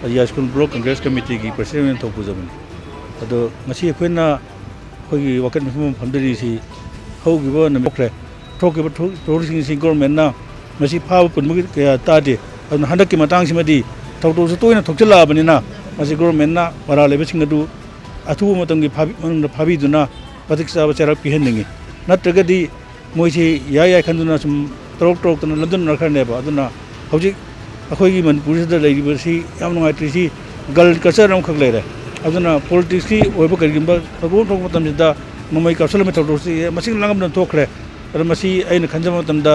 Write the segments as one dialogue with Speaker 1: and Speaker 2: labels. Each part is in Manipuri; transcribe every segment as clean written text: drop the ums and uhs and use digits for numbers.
Speaker 1: High School Block Congress Committee की President थोप जमनी अदो मसी अखोइना अखोगी वकत मिफम फमदरीसी हौगिबो नमखरे थोकिबो थोरिसिंग गवर्नमेंट ना मसी फाव पुनमुगी कया तादे अदो हंदकी मतांगसिमदी थौतोसु तोइना थोकचलाबनिना मसी गवर्नमेंट ना मरा लेबसिंग अदु अथुबो मतंगी फाबिदुना पतिक साब चरक पिहननिंगी नत्रगदी मोइसी याय खंदुना सुम तरok तना लंदन नखरनेबा अदुना हौजिक अखोगी मनपुरसिदा लेरिबसी याम नुंगाइत्रिसी गल कल्चर अम खक लेरे अदुना पॉलिटिक्स की ओइबो करिगिंबा थगो थोक मतमसिदा ममै कप्सल मे थौदोसी मसिंग लांगम थोखरे अदु मसी अइना खंजमा मतमदा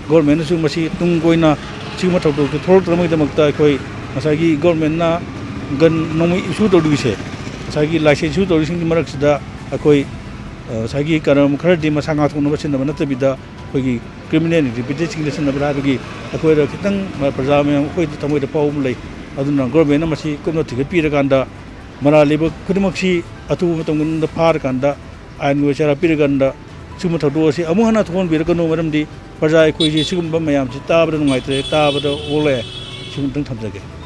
Speaker 1: गवर्नमेंट सु मसी तुंग कोइना सिगमा थौदो थोरक तरमैदमक्ता अखोई मसागी गवर्नमेंट ना गन नोंमै इशू तौदुगिसे मसागी लाइसेंस इशू तौदिसिंग मरक्सिदा अखोई मसागी करम खरदि मसांगा थोनबा सिनबा नतबिदा अखोगी क्रिमिनल रिपिटेशन सिनबा हाबगी अखोई खितंग प्रजा में अखोई थमोइदा पावम लै अदुना गवर्नमेंट मसी कुनो थिगत पिरकांदा मरा लेबो खुदमक्सी अथु मतंगन फार कांदा आइन वेचरा पिरगंदा सुम थदोसी अमुहना थोन बिरकनो मरमदी प्रजा अखोई सिगुंबा मयाम सि ताबदा नुंगाइत्रे ताबदा ओले सिगुंतंग थमजगे